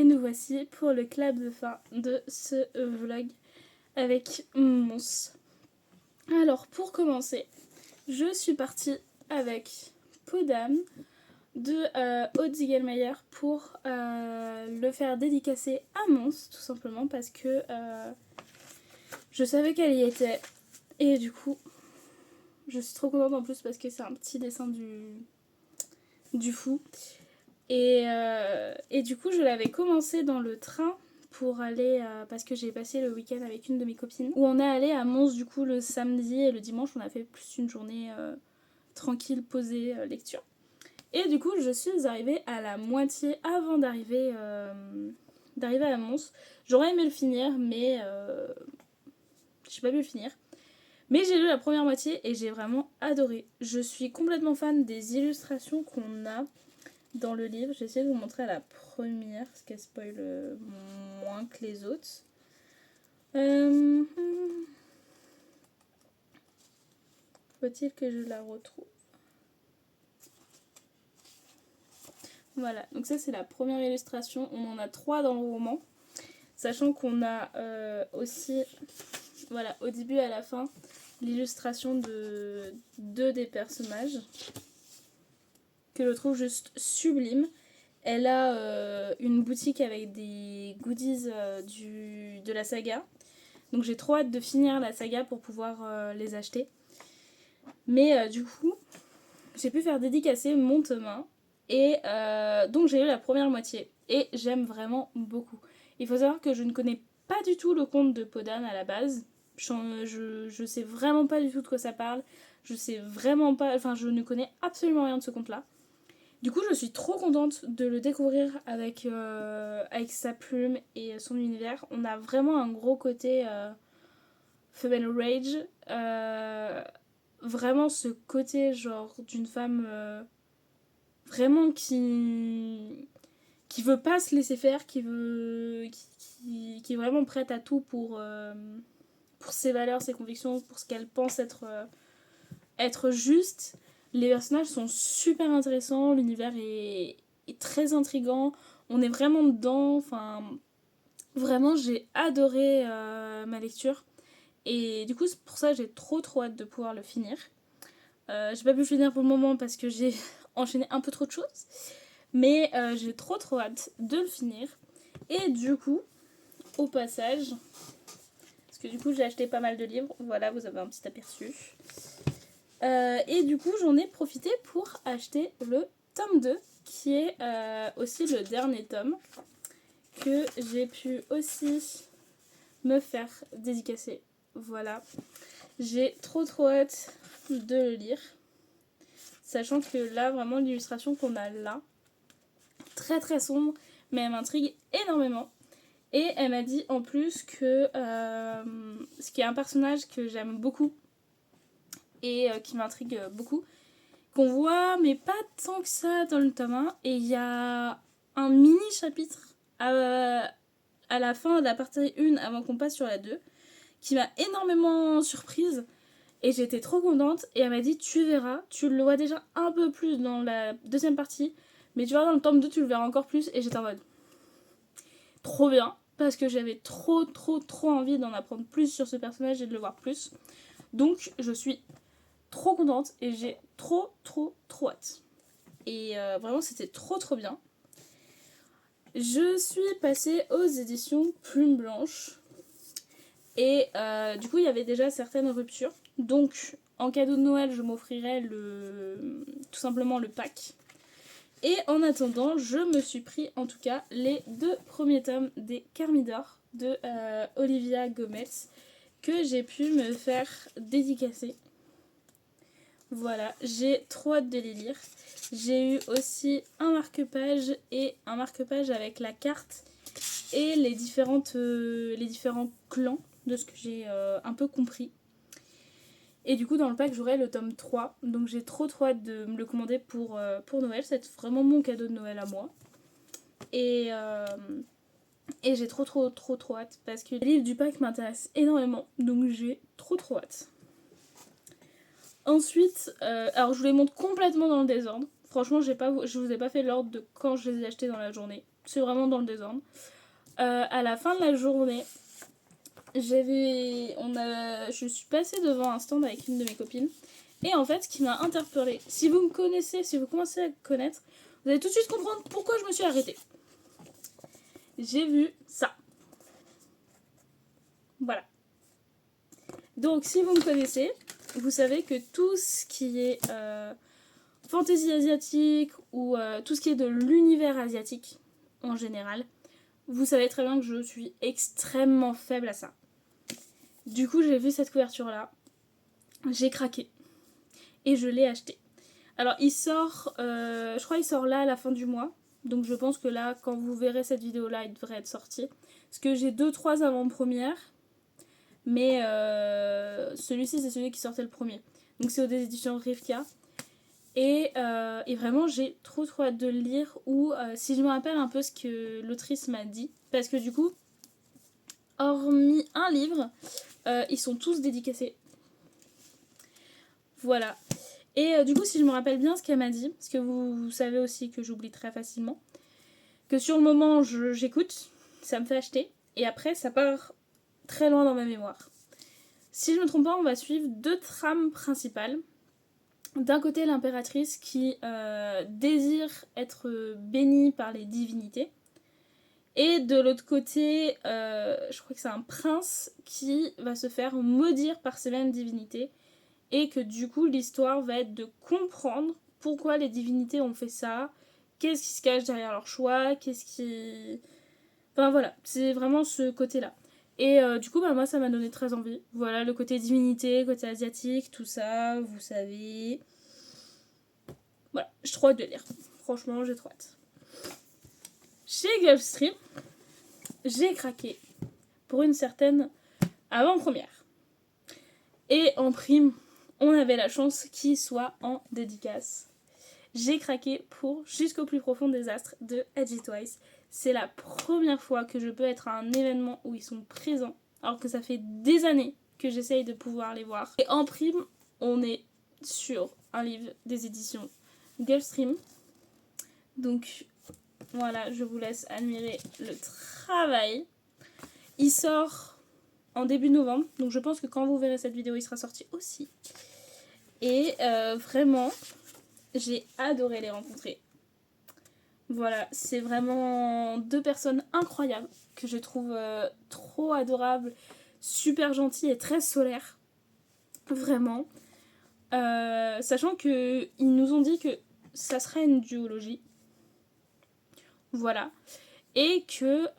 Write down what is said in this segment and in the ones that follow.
et nous voici pour le clap de fin de ce vlog avec Mons. Alors pour commencer, je suis partie avec Podam de Haute Ziegelmeier pour le faire dédicacer à Mons, tout simplement parce que je savais qu'elle y était et du coup je suis trop contente en plus parce que c'est un petit dessin du fou. Et du coup, je l'avais commencé dans le train pour aller, parce que j'ai passé le week-end avec une de mes copines, où on est allé à Mons du coup le samedi et le dimanche, on a fait plus une journée tranquille, posée, lecture. Et du coup, je suis arrivée à la moitié avant d'arriver à Mons. J'aurais aimé le finir, mais j'ai pas pu le finir. Mais j'ai lu la première moitié et j'ai vraiment adoré. Je suis complètement fan des illustrations qu'on a dans le livre. J'ai essayé de vous montrer à la première, parce qu'elle spoil moins que les autres. Faut-il que je la retrouve? Voilà, donc ça c'est la première illustration. On en a 3 dans le roman. Sachant qu'on a aussi, voilà, au début et à la fin, l'illustration de 2 des personnages. Que je trouve juste sublime. Elle a une boutique avec des goodies de la saga. Donc j'ai trop hâte de finir la saga pour pouvoir les acheter. Mais du coup, j'ai pu faire dédicacer mon tome 1. Et donc j'ai eu la première moitié. Et j'aime vraiment beaucoup. Il faut savoir que je ne connais pas du tout le conte de Podam à la base. Je sais vraiment pas du tout de quoi ça parle. Je sais vraiment pas... Enfin, je ne connais absolument rien de ce conte-là. Du coup, je suis trop contente de le découvrir avec sa plume et son univers. On a vraiment un gros côté female rage. Vraiment ce côté genre d'une femme vraiment qui veut pas se laisser faire, qui est vraiment prête à tout pour ses valeurs, ses convictions, pour ce qu'elle pense être juste. Les personnages sont super intéressants, l'univers est très intriguant, on est vraiment dedans, enfin vraiment j'ai adoré ma lecture et du coup c'est pour ça que j'ai trop hâte de pouvoir le finir. J'ai pas pu le finir pour le moment parce que j'ai enchaîné un peu trop de choses, mais j'ai trop hâte de le finir. Et du coup, au passage, parce que du coup j'ai acheté pas mal de livres, voilà, vous avez un petit aperçu. Et du coup, j'en ai profité pour acheter le tome 2, qui est aussi le dernier tome, que j'ai pu aussi me faire dédicacer. Voilà. J'ai trop hâte de le lire. Sachant que là, vraiment, l'illustration qu'on a là, très très sombre, mais elle m'intrigue énormément. Et elle m'a dit en plus que ce qui est un personnage que j'aime beaucoup, et qui m'intrigue beaucoup, qu'on voit mais pas tant que ça dans le tome 1, et il y a un mini chapitre à la fin de la partie 1 avant qu'on passe sur la 2 qui m'a énormément surprise et j'étais trop contente. Et elle m'a dit tu verras, tu le vois déjà un peu plus dans la deuxième partie, mais tu vois dans le tome 2 tu le verras encore plus. Et j'étais en mode trop bien, parce que j'avais trop envie d'en apprendre plus sur ce personnage et de le voir plus. Donc je suis trop contente et j'ai trop hâte. Et vraiment c'était trop bien. Je suis passée aux éditions Plume Blanche. Et du coup il y avait déjà certaines ruptures. Donc en cadeau de Noël je m'offrirais tout simplement le pack. Et en attendant je me suis pris en tout cas les 2 premiers tomes des Carmidor de Olivia Gomez, que j'ai pu me faire dédicacer. Voilà, j'ai trop hâte de les lire. J'ai eu aussi un marque-page et un marque-page avec la carte et les différents clans, de ce que j'ai un peu compris. Et du coup dans le pack j'aurai le tome 3, donc j'ai trop hâte de me le commander pour Noël. C'est vraiment mon cadeau de Noël à moi. Et j'ai trop hâte parce que les livres du pack m'intéressent énormément, donc j'ai trop hâte. Ensuite, alors je vous les montre complètement dans le désordre. Franchement, je vous ai pas fait l'ordre de quand je les ai achetés dans la journée. c'est vraiment dans le désordre. À la fin de la journée, je suis passée devant un stand avec une de mes copines. Et en fait, ce qui m'a interpellée, si vous me connaissez, si vous commencez à me connaître, vous allez tout de suite comprendre pourquoi je me suis arrêtée. J'ai vu ça. Voilà. Donc, si vous me connaissez, vous savez que tout ce qui est fantasy asiatique ou tout ce qui est de l'univers asiatique en général, vous savez très bien que je suis extrêmement faible à ça. Du coup, j'ai vu cette couverture-là, j'ai craqué et je l'ai acheté. Alors, il sort, je crois qu'il sort là à la fin du mois. Donc, je pense que là, quand vous verrez cette vidéo-là, il devrait être sorti. Parce que j'ai 2-3 avant-premières. Mais celui-ci, c'est celui qui sortait le premier. Donc, c'est aux éditions Rivka. Et vraiment, j'ai trop hâte de le lire. Ou si je me rappelle un peu ce que l'autrice m'a dit. Parce que du coup, hormis un livre, ils sont tous dédicacés. Voilà. Et du coup, si je me rappelle bien ce qu'elle m'a dit, parce que vous savez aussi que j'oublie très facilement, que sur le moment, j'écoute, ça me fait acheter, et après, ça part très loin dans ma mémoire. Si je ne me trompe pas, on va suivre 2 trames principales. D'un côté, l'impératrice qui désire être bénie par les divinités. Et de l'autre côté, je crois que c'est un prince qui va se faire maudire par ces mêmes divinités. Et que du coup, l'histoire va être de comprendre pourquoi les divinités ont fait ça, qu'est-ce qui se cache derrière leur choix, qu'est-ce qui... Enfin voilà, c'est vraiment ce côté-là. Et du coup, moi, ça m'a donné très envie. Voilà, le côté divinité, côté asiatique, tout ça, vous savez. Voilà, j'ai trop hâte de lire. Franchement, j'ai trop hâte. Chez Gulfstream, j'ai craqué pour une certaine avant-première. Et en prime, on avait la chance qu'il soit en dédicace. J'ai craqué pour Jusqu'au plus profond des astres de Edgy Twice. C'est la première fois que je peux être à un événement où ils sont présents, alors que ça fait des années que j'essaye de pouvoir les voir. Et en prime, on est sur un livre des éditions Gulfstream. Donc voilà, je vous laisse admirer le travail. Il sort en début novembre, donc je pense que quand vous verrez cette vidéo, il sera sorti aussi. Et vraiment, j'ai adoré les rencontrer. Voilà, c'est vraiment 2 personnes incroyables que je trouve trop adorables, super gentilles et très solaires. Vraiment. Sachant qu'ils nous ont dit que ça serait une duologie. Voilà. Et que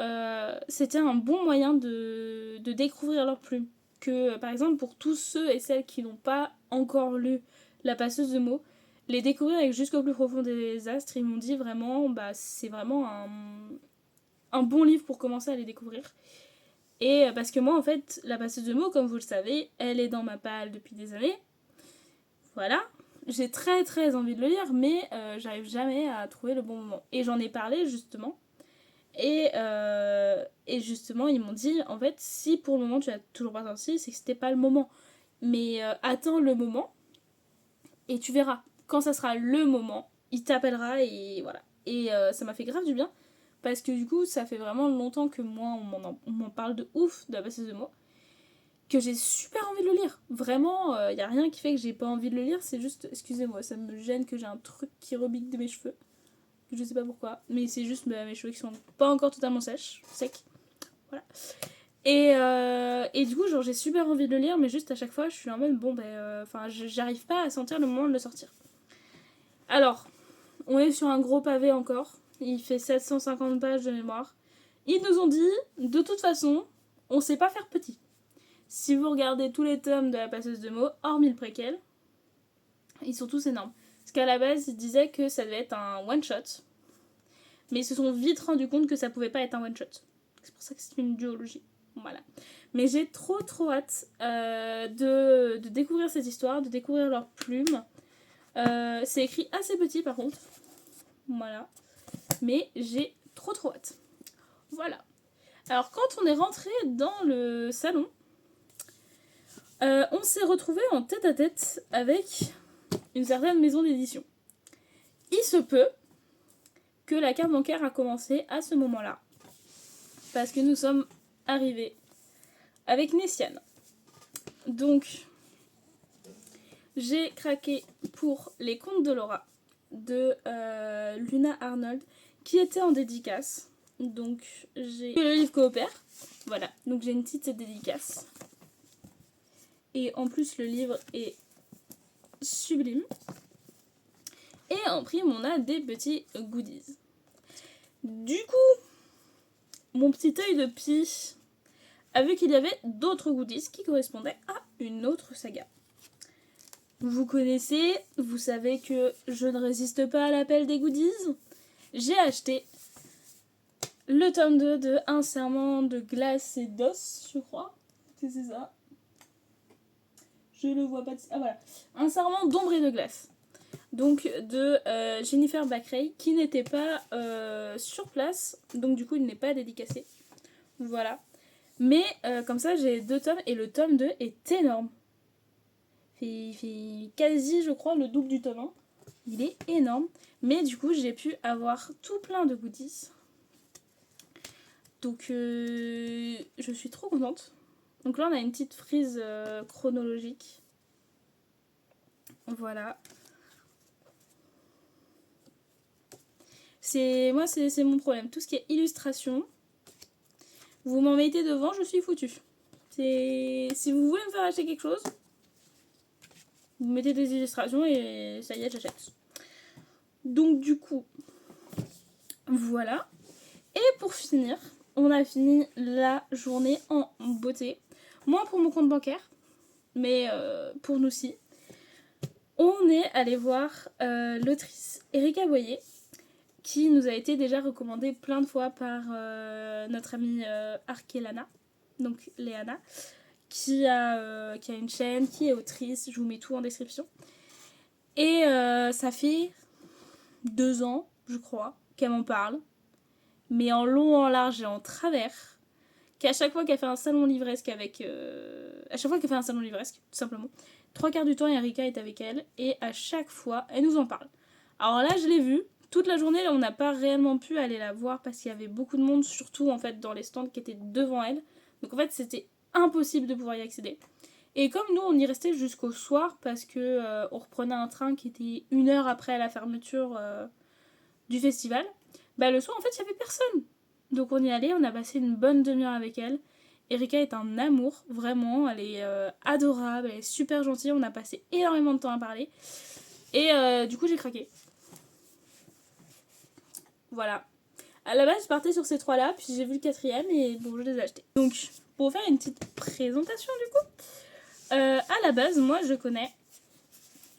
c'était un bon moyen de découvrir leur plume. Que par exemple, pour tous ceux et celles qui n'ont pas encore lu La passeuse de mots, les découvrir avec Jusqu'au plus profond des astres, ils m'ont dit vraiment, c'est vraiment un bon livre pour commencer à les découvrir. Et parce que moi, en fait, La passeuse de mots, comme vous le savez, elle est dans ma palle depuis des années. Voilà. J'ai très très envie de le lire, mais j'arrive jamais à trouver le bon moment. Et j'en ai parlé justement. Et justement, ils m'ont dit, en fait, si pour le moment tu n'as toujours pas sorti, c'est que c'était pas le moment. Mais attends le moment et tu verras. Quand ça sera le moment, il t'appellera et voilà. Et ça m'a fait grave du bien parce que du coup, ça fait vraiment longtemps que moi, on m'en parle de ouf de La passeuse de mots, que j'ai super envie de le lire. Vraiment, y a rien qui fait que j'ai pas envie de le lire, c'est juste, excusez-moi, ça me gêne que j'ai un truc qui rebique de mes cheveux. Je sais pas pourquoi, mais c'est juste mes cheveux qui sont pas encore totalement secs. Voilà. Et du coup, genre, j'ai super envie de le lire, mais juste à chaque fois, je suis en mode, j'arrive pas à sentir le moment de le sortir. Alors, on est sur un gros pavé encore. Il fait 750 pages de mémoire. Ils nous ont dit, de toute façon, on sait pas faire petit. Si vous regardez tous les tomes de La passeuse de mots, hormis le préquel, ils sont tous énormes. Parce qu'à la base, ils disaient que ça devait être un one-shot. Mais ils se sont vite rendu compte que ça pouvait pas être un one-shot. C'est pour ça que c'est une duologie. Voilà. Mais j'ai trop hâte de découvrir cette histoire, de découvrir leurs plumes. C'est écrit assez petit par contre. Voilà. Mais j'ai trop hâte. Voilà. Alors quand on est rentré dans le salon, on s'est retrouvé en tête-à-tête avec une certaine maison d'édition. Il se peut que la carte bancaire a commencé à ce moment-là. Parce que nous sommes arrivés avec Nessian. Donc, j'ai craqué pour Les Contes de Laura de Luna Arnold, qui était en dédicace. Donc, j'ai le livre coopère. Voilà, donc j'ai une petite dédicace. Et en plus, le livre est sublime. Et en prime, on a des petits goodies. Du coup, mon petit œil de pie a vu qu'il y avait d'autres goodies qui correspondaient à une autre saga. Vous connaissez, vous savez que je ne résiste pas à l'appel des goodies. J'ai acheté le tome 2 de Un serment de glace et d'os, je crois. C'est ça. Je le vois pas. Ah voilà. Un serment d'ombre et de glace. Donc de Jennifer Backrey, qui n'était pas sur place. Donc du coup, il n'est pas dédicacé. Voilà. Mais comme ça, j'ai 2 tomes et le tome 2 est énorme. Il fait quasi, je crois, le double du tome 1. Il est énorme. Mais du coup, j'ai pu avoir tout plein de goodies. Donc, je suis trop contente. Donc là, on a une petite frise chronologique. Voilà. Moi, c'est mon problème. Tout ce qui est illustration, vous m'en mettez devant, je suis foutue. Si vous voulez me faire acheter quelque chose, vous mettez des illustrations et ça y est, j'achète. Donc du coup, voilà. Et pour finir, on a fini la journée en beauté. Moins pour mon compte bancaire, mais pour nous aussi. On est allé voir l'autrice Erika Boyer, qui nous a été déjà recommandée plein de fois par notre amie Arkelana, donc Léana, qui a une chaîne, qui est autrice, je vous mets tout en description. Et ça fait 2 ans, je crois, qu'elle m'en parle, mais en long, en large et en travers, qu'à chaque fois qu'elle fait un salon livresque à chaque fois qu'elle fait un salon livresque, tout simplement, 3/4 du temps, Erika est avec elle, et à chaque fois, elle nous en parle. Alors là, je l'ai vue, toute la journée, on n'a pas réellement pu aller la voir parce qu'il y avait beaucoup de monde, surtout en fait dans les stands qui étaient devant elle. Donc en fait, c'était impossible de pouvoir y accéder. Et comme nous, on y restait jusqu'au soir parce que on reprenait un train qui était 1 heure après la fermeture du festival, bah le soir, en fait, il n'y avait personne. Donc on y allait, on a passé une bonne demi-heure avec elle. Erika est un amour, vraiment, elle est adorable, elle est super gentille, on a passé énormément de temps à parler. Et du coup, j'ai craqué. Voilà. À la base, je partais sur ces 3-là, puis j'ai vu le 4e et bon, je les ai achetés. Donc, pour faire une petite présentation du coup, à la base, moi, je connais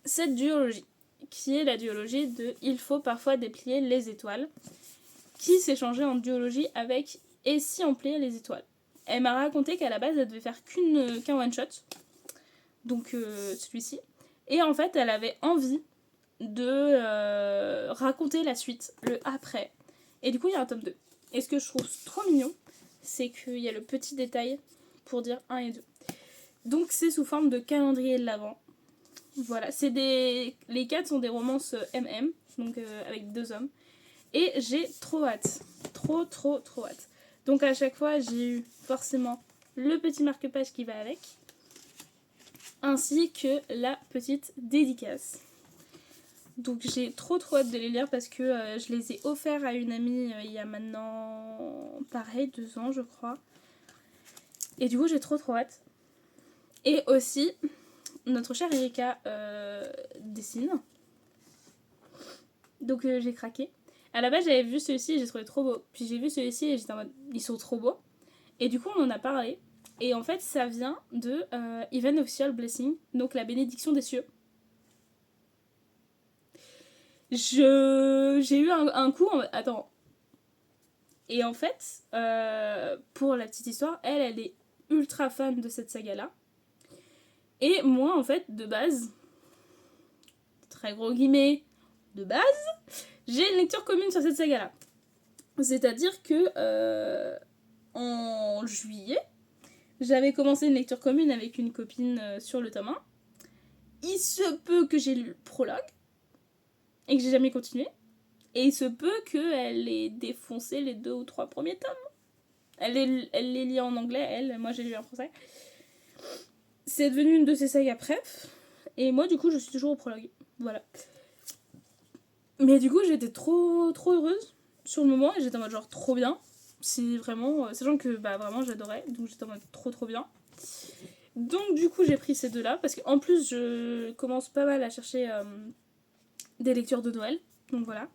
cette duologie, qui est la duologie de Il faut parfois déplier les étoiles, qui s'est changée en duologie avec Et si on pliait les étoiles. Elle m'a raconté qu'à la base, elle devait faire qu'un one-shot, donc celui-ci. Et en fait, elle avait envie de raconter la suite, le après. Et du coup, il y a un tome 2. Et ce que je trouve trop mignon, c'est qu'il y a le petit détail pour dire 1 et 2. Donc, c'est sous forme de calendrier de l'Avent. Voilà, les 4 sont des romances MM, donc avec 2 hommes. Et j'ai trop hâte. Trop hâte. Donc, à chaque fois, j'ai eu forcément le petit marque-page qui va avec, ainsi que la petite dédicace. Donc j'ai trop hâte de les lire parce que je les ai offerts à une amie il y a maintenant, pareil, 2 ans je crois. Et du coup j'ai trop hâte. Et aussi, notre chère Erika dessine. Donc j'ai craqué. À la base j'avais vu celui-ci et j'ai trouvé trop beau. Puis j'ai vu celui-ci et j'étais en mode, ils sont trop beaux. Et du coup on en a parlé. Et en fait ça vient de Even Official Blessing, donc la bénédiction des cieux. J'ai eu un coup en... Attends. Et en fait, pour la petite histoire, elle est ultra fan de cette saga-là. Et moi, en fait, de base, très gros guillemets, de base, j'ai une lecture commune sur cette saga-là. C'est-à-dire que en juillet, j'avais commencé une lecture commune avec une copine sur le tome 1. Il se peut que j'ai lu le prologue et que j'ai jamais continué. Et il se peut qu'elle ait défoncé les 2 ou 3 premiers tomes. Elle les lit en anglais, moi j'ai lu en français. C'est devenu une de ses sagas préf. Et moi, du coup, je suis toujours au prologue. Voilà. Mais du coup, j'étais trop heureuse sur le moment. Et j'étais en mode genre trop bien. C'est vraiment... sachant que vraiment j'adorais. Donc j'étais en mode trop bien. Donc du coup, j'ai pris ces deux-là. Parce qu'en plus, je commence pas mal à chercher des lectures de Noël. Donc voilà.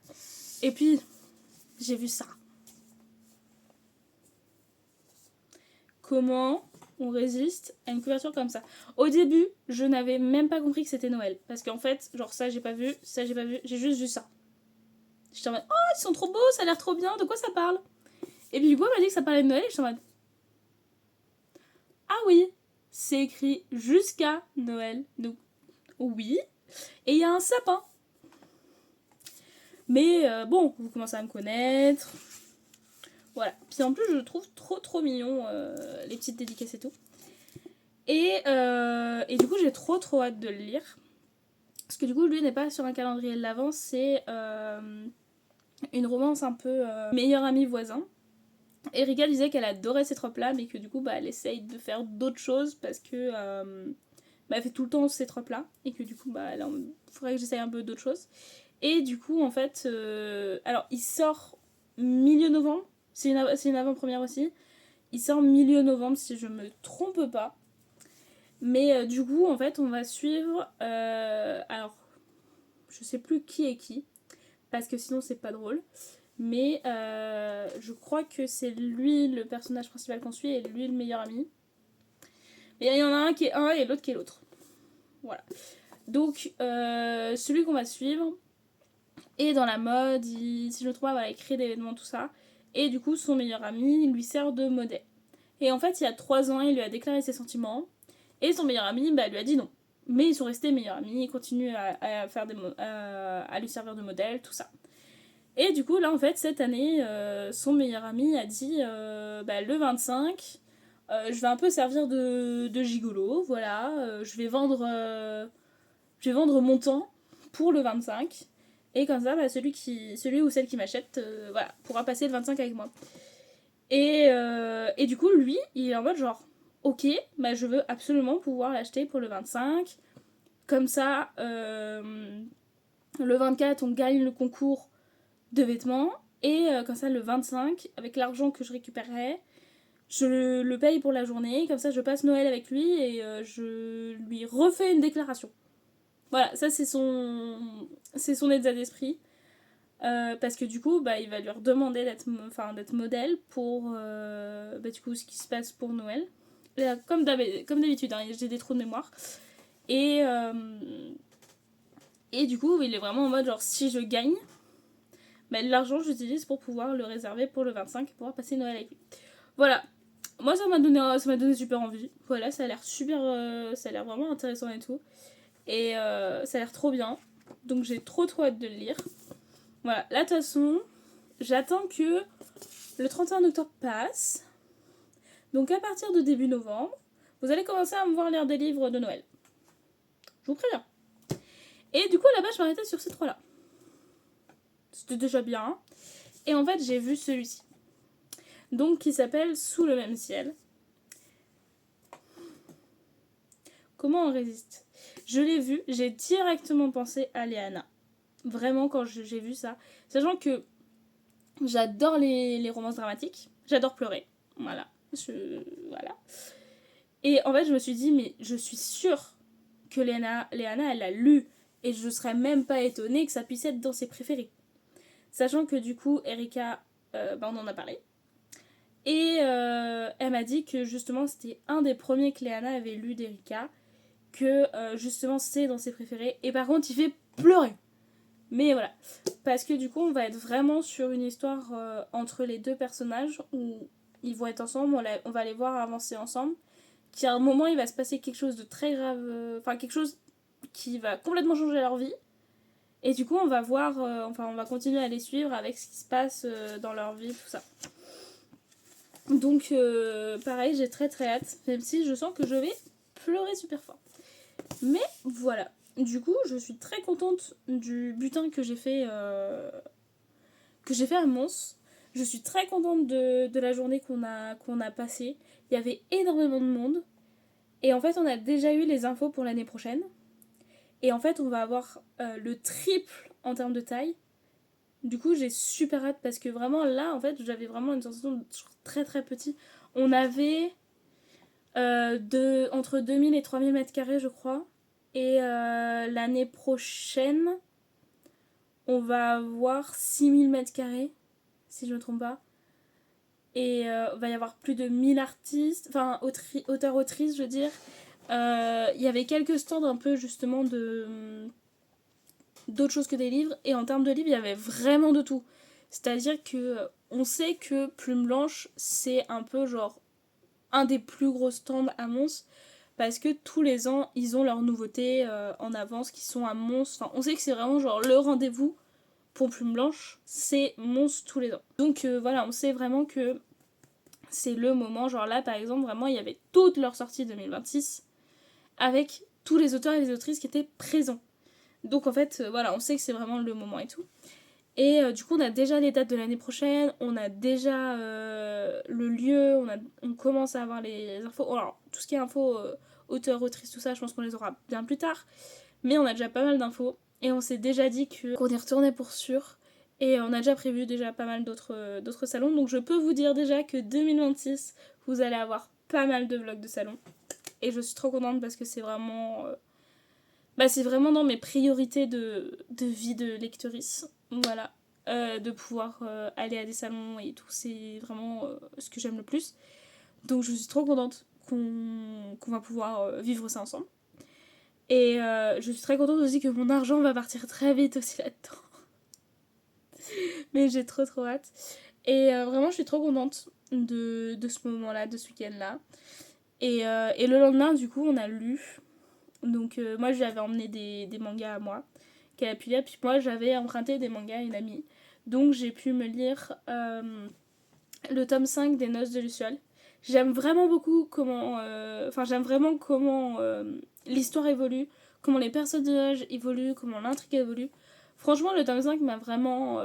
Et puis, j'ai vu ça. Comment on résiste à une couverture comme ça. Au début, je n'avais même pas compris que c'était Noël. Parce qu'en fait, genre ça j'ai pas vu, j'ai juste vu ça. J'étais en mode, oh ils sont trop beaux, ça a l'air trop bien, de quoi ça parle? Et puis Hugo m'a dit que ça parlait de Noël et j'étais en mode, ah oui, c'est écrit jusqu'à Noël. Donc oui, et il y a un sapin. Mais bon, vous commencez à me connaître. Voilà. Puis en plus, je trouve trop mignon les petites dédicaces et tout. Et du coup, j'ai trop hâte de le lire. Parce que du coup, lui n'est pas sur un calendrier de l'avance, c'est une romance un peu meilleur ami voisin. Erika disait qu'elle adorait ces tropes-là, mais que du coup, elle essaye de faire d'autres choses parce que elle fait tout le temps ces tropes-là. Et que du coup, il faudrait que j'essaye un peu d'autres choses. Et du coup, en fait, alors il sort milieu novembre, c'est une avant-première aussi. Il sort milieu novembre si je me trompe pas. Mais du coup, en fait, on va suivre. Alors, je sais plus qui est qui, parce que sinon c'est pas drôle. Mais je crois que c'est lui le personnage principal qu'on suit et lui le meilleur ami. Mais il y en a un qui est un et l'autre qui est l'autre. Voilà. Donc, celui qu'on va suivre est dans la mode, si je ne me trompe pas, voilà, il crée des événements, tout ça. Et du coup, son meilleur ami lui sert de modèle. Et en fait, il y a 3 ans, il lui a déclaré ses sentiments. Et son meilleur ami lui a dit non. Mais ils sont restés meilleurs amis, ils continuent à faire à lui servir de modèle, tout ça. Et du coup, là, en fait, cette année, son meilleur ami a dit le 25, je vais un peu servir de gigolo, voilà, je vais vendre mon temps pour le 25. Et comme ça, celui ou celle qui m'achète voilà, pourra passer le 25 avec moi. Et du coup, lui, il est en mode genre, ok, je veux absolument pouvoir l'acheter pour le 25. Comme ça, le 24, on gagne le concours de vêtements. Et comme ça, le 25, avec l'argent que je récupérerai, je le paye pour la journée. Comme ça, je passe Noël avec lui et je lui refais une déclaration. Voilà, ça c'est son état d'esprit. Parce que du coup, il va lui redemander d'être modèle pour du coup, ce qui se passe pour Noël. Comme d'habitude, hein, j'ai des trous de mémoire. Et du coup, il est vraiment en mode genre, si je gagne, l'argent, j'utilise pour pouvoir le réserver pour le 25 et pouvoir passer Noël avec lui. Voilà. Moi, ça m'a donné super envie. Voilà, ça a l'air super... ça a l'air vraiment intéressant et tout. Et ça a l'air trop bien. Donc j'ai trop hâte de le lire. Voilà, là de toute façon, j'attends que le 31 octobre passe. Donc à partir de début novembre, vous allez commencer à me voir lire des livres de Noël. Je vous préviens. Et du coup, là-bas, je m'arrêtais sur ces 3-là. C'était déjà bien. Et en fait, j'ai vu celui-ci. Donc, qui s'appelle Sous le même ciel. Comment on résiste? Je l'ai vu, j'ai directement pensé à Léana. Vraiment, quand j'ai vu ça. Sachant que j'adore les romances dramatiques. J'adore pleurer. Voilà. Voilà. Et en fait, je me suis dit, mais je suis sûre que Léana, elle l'a lu. Et je serais même pas étonnée que ça puisse être dans ses préférés. Sachant que du coup, Erika, on en a parlé. Et elle m'a dit que justement, c'était un des premiers que Léana avait lu d'Erika. Que justement, c'est dans ses préférés. Et par contre, il fait pleurer. Mais voilà. Parce que du coup, on va être vraiment sur une histoire entre les deux personnages où ils vont être ensemble, on va les voir avancer ensemble. Qui à un moment, il va se passer quelque chose de très grave. Enfin, quelque chose qui va complètement changer leur vie. Et du coup, on va voir, on va continuer à les suivre avec ce qui se passe dans leur vie, tout ça. Donc, pareil, j'ai très hâte. Même si je sens que je vais pleurer super fort. Mais voilà. Du coup, je suis très contente du butin que j'ai fait que j'ai fait à Mons. Je suis très contente de la journée qu'on a passée. Il y avait énormément de monde. Et en fait, on a déjà eu les infos pour l'année prochaine. Et en fait, on va avoir le triple en termes de taille. Du coup, j'ai super hâte parce que vraiment là, en fait, j'avais vraiment une sensation de très très petit. On avait entre 2000 et 3000 mètres carrés, je crois. Et l'année prochaine, on va avoir 6000 mètres carrés, si je ne me trompe pas. Et va y avoir plus de 1000 artistes, enfin auteurs-autrices, je veux dire. Il y avait quelques stands un peu justement d'autres choses que des livres. Et en termes de livres, il y avait vraiment de tout. C'est-à-dire que on sait que Plume Blanche, c'est un peu genre un des plus gros stands à Mons. Parce que tous les ans, ils ont leurs nouveautés en avance qui sont à Mons. Enfin, on sait que c'est vraiment genre le rendez-vous pour Plume Blanche. C'est Mons tous les ans. Donc voilà, on sait vraiment que c'est le moment. Genre là, par exemple, vraiment, il y avait toutes leurs sorties 2026 avec tous les auteurs et les autrices qui étaient présents. Donc en fait, voilà, on sait que c'est vraiment le moment et tout. Et du coup, on a déjà les dates de l'année prochaine, on a déjà le lieu, on commence à avoir les infos. Alors, tout ce qui est infos, auteur, autrice, tout ça, je pense qu'on les aura bien plus tard. Mais on a déjà pas mal d'infos. Et on s'est déjà dit qu'on y retournait pour sûr. Et on a déjà prévu déjà pas mal d'autres salons. Donc je peux vous dire déjà que 2026, vous allez avoir pas mal de vlogs de salon. Et je suis trop contente parce que c'est vraiment... c'est vraiment dans mes priorités de vie de lectrice. Voilà. De pouvoir aller à des salons et tout. C'est vraiment ce que j'aime le plus. Donc je suis trop contente qu'on va pouvoir vivre ça ensemble. Et je suis très contente aussi que mon argent va partir très vite aussi là-dedans. Mais j'ai trop trop hâte. Et vraiment, je suis trop contente de ce moment-là, de ce week-end-là. Et le lendemain, du coup, on a lu. Donc moi, j'avais emmené des mangas à moi, qu'elle a pu lire. Puis moi, j'avais emprunté des mangas à une amie. Donc j'ai pu me lire le tome 5 des Noces de Luciole. J'aime vraiment beaucoup comment... j'aime vraiment comment l'histoire évolue, comment les personnages évoluent, comment l'intrigue évolue. Franchement, le tome 5 m'a vraiment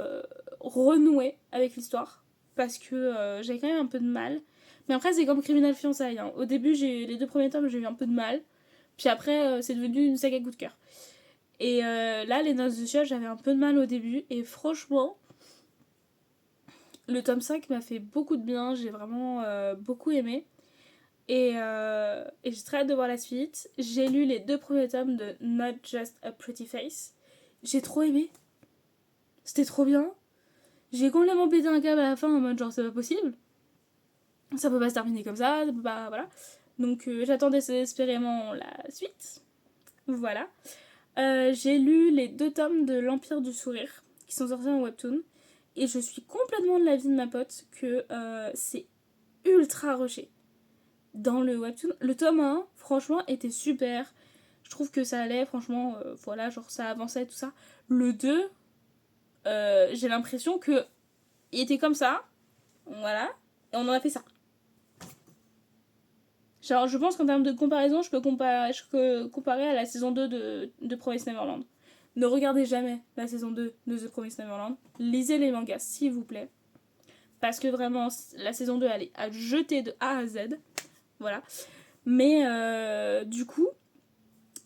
renoué avec l'histoire. Parce que j'ai quand même un peu de mal. Mais après, c'est comme Criminal Fiançailles. Hein. Au début, les 2 premiers tomes, j'ai eu un peu de mal. Puis après, c'est devenu une saga coup de cœur. Et là, les Noces de Luciole, j'avais un peu de mal au début. Et franchement, le tome 5 m'a fait beaucoup de bien. J'ai vraiment beaucoup aimé. Et j'ai très hâte de voir la suite. J'ai lu les 2 premiers tomes de Not Just a Pretty Face. J'ai trop aimé. C'était trop bien. J'ai complètement pété un câble à la fin en mode genre c'est pas possible. Ça peut pas se terminer comme ça peut pas... Voilà. Donc j'attends désespérément la suite. Voilà. J'ai lu les 2 tomes de l'Empire du Sourire qui sont sortis en webtoon. Et je suis complètement de l'avis de ma pote que c'est ultra rushé. Dans le webtoon, le tome 1, franchement, était super. Je trouve que ça allait, franchement, voilà, genre ça avançait, tout ça. Le 2, j'ai l'impression que il était comme ça, voilà, et on en a fait ça. Genre, je pense qu'en termes de comparaison, je peux comparer à la saison 2 de Promise Neverland. Ne regardez jamais la saison 2 de The Promised Neverland. Lisez les mangas, s'il vous plaît. Parce que vraiment, la saison 2, elle est à jeter de A à Z. Voilà. Mais du coup,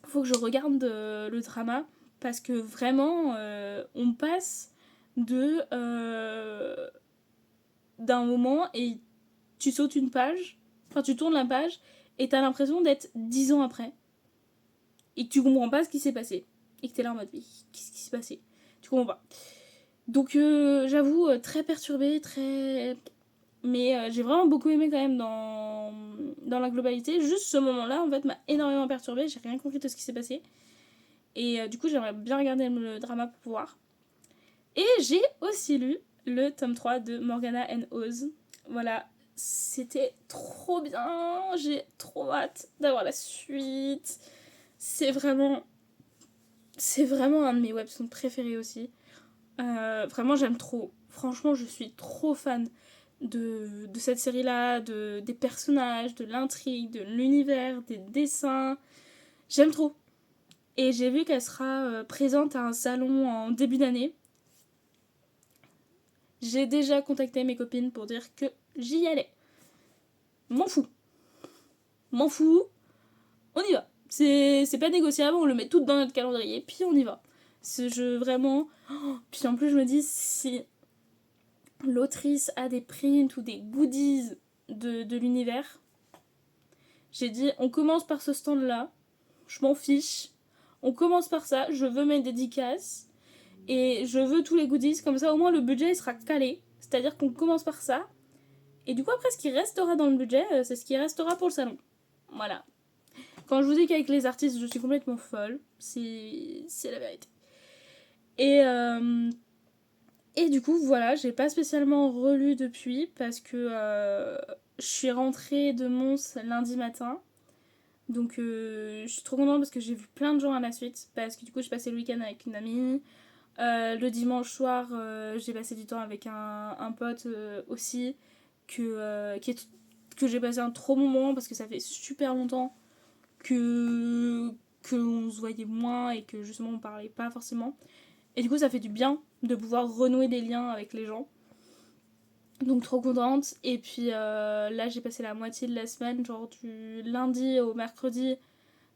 faut que je regarde le drama. Parce que vraiment, on passe d'un moment et tu sautes une page. Enfin, tu tournes la page et t'as l'impression d'être 10 ans après. Et que tu comprends pas ce qui s'est passé. Et que t'es là en mode, mais qu'est-ce qui s'est passé? Tu comprends pas. Donc, j'avoue, très perturbée, très... Mais j'ai vraiment beaucoup aimé quand même dans la globalité. Juste ce moment-là, en fait, m'a énormément perturbée. J'ai rien compris de ce qui s'est passé. Et du coup, j'aimerais bien regarder le drama pour pouvoir. Et j'ai aussi lu le tome 3 de Morgana and Oz. Voilà, c'était trop bien. J'ai trop hâte d'avoir la suite. C'est vraiment un de mes webtoons préférés aussi. Vraiment, j'aime trop. Franchement, je suis trop fan de cette série-là, des personnages, de l'intrigue, de l'univers, des dessins. J'aime trop. Et j'ai vu qu'elle sera présente à un salon en début d'année. J'ai déjà contacté mes copines pour dire que j'y allais. M'en fous. M'en fous. On y va. C'est pas négociable, on le met tout dans notre calendrier, puis on y va. Ce jeu, vraiment... Puis en plus, je me dis, si l'autrice a des prints ou des goodies de l'univers, j'ai dit, on commence par ce stand-là, je m'en fiche. On commence par ça, je veux mes dédicaces, et je veux tous les goodies, comme ça au moins le budget sera calé. C'est-à-dire qu'on commence par ça, et du coup après ce qui restera dans le budget, c'est ce qui restera pour le salon. Voilà. Quand je vous dis qu'avec les artistes, je suis complètement folle, c'est la vérité. Et du coup, voilà, j'ai pas spécialement relu depuis parce que je suis rentrée de Mons lundi matin. Donc je suis trop contente parce que j'ai vu plein de gens à la suite. Parce que du coup, j'ai passé le week-end avec une amie. Le dimanche soir, j'ai passé du temps avec un pote aussi. Que j'ai passé un trop bon moment parce que ça fait super longtemps qu'on se voyait moins et que justement on parlait pas forcément. Et du coup, ça fait du bien de pouvoir renouer des liens avec les gens. Donc trop contente. Et puis là, j'ai passé la moitié de la semaine, genre du lundi au mercredi,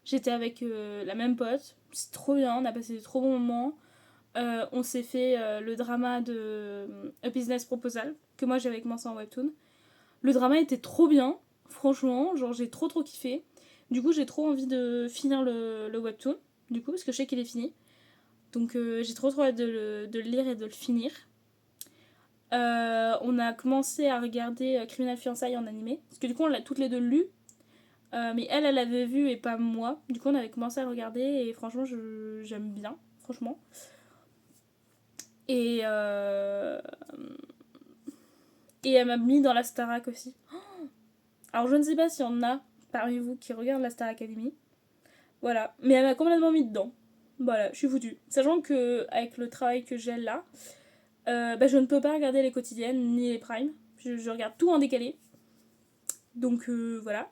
j'étais avec la même pote. C'est trop bien, on a passé des trop bons moments. On s'est fait le drama de A Business Proposal, que moi j'avais commencé en webtoon. Le drama était trop bien, franchement, genre j'ai trop kiffé. Du coup, j'ai trop envie de finir le webtoon, du coup, parce que je sais qu'il est fini. Donc j'ai trop hâte de le lire et de le finir. On a commencé à regarder Criminal Fiançailles en animé, parce que du coup on l'a toutes les deux lu, mais elle l'avait vu et pas moi. Du coup on avait commencé à regarder et franchement j'aime bien, franchement. Et, et elle m'a mis dans la Starac aussi. Alors je ne sais pas s'il y en a parmi vous qui regardent la Star Academy. Voilà, mais elle m'a complètement mis dedans. Voilà, je suis foutue. Sachant que avec le travail que j'ai là, je ne peux pas regarder les quotidiennes ni les primes. Je regarde tout en décalé. Donc voilà.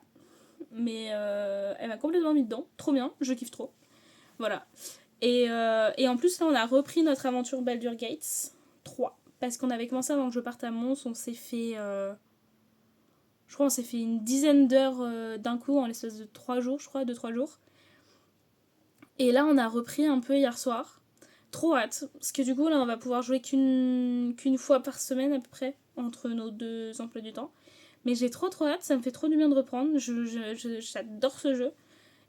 Mais elle m'a complètement mis dedans. Trop bien, je kiffe trop. Voilà. Et en plus, là, on a repris notre aventure Baldur Gates 3. Parce qu'on avait commencé avant que je parte à Mons. On s'est fait... je crois qu'on s'est fait une dizaine d'heures d'un coup en l'espace de 3 jours, je crois, 2-3 jours. Et là, on a repris un peu hier soir. Trop hâte. Parce que du coup, là, on va pouvoir jouer qu'une fois par semaine à peu près. Entre nos deux emplois du temps. Mais j'ai trop hâte, ça me fait trop du bien de reprendre. J'adore ce jeu.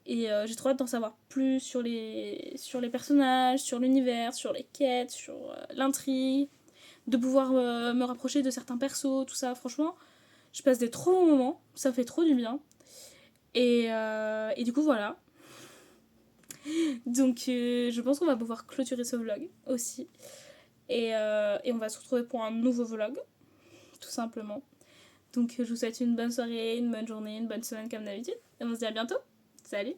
Et j'ai trop hâte d'en savoir plus sur les personnages, sur l'univers, sur les quêtes, sur l'intrigue. De pouvoir me rapprocher de certains persos, tout ça. Franchement, je passe des trop bons moments. Ça fait trop du bien. Et du coup, voilà. Donc, je pense qu'on va pouvoir clôturer ce vlog aussi. Et on va se retrouver pour un nouveau vlog, tout simplement. Donc je vous souhaite une bonne soirée, une bonne journée, une bonne semaine comme d'habitude. Et on se dit à bientôt. Salut!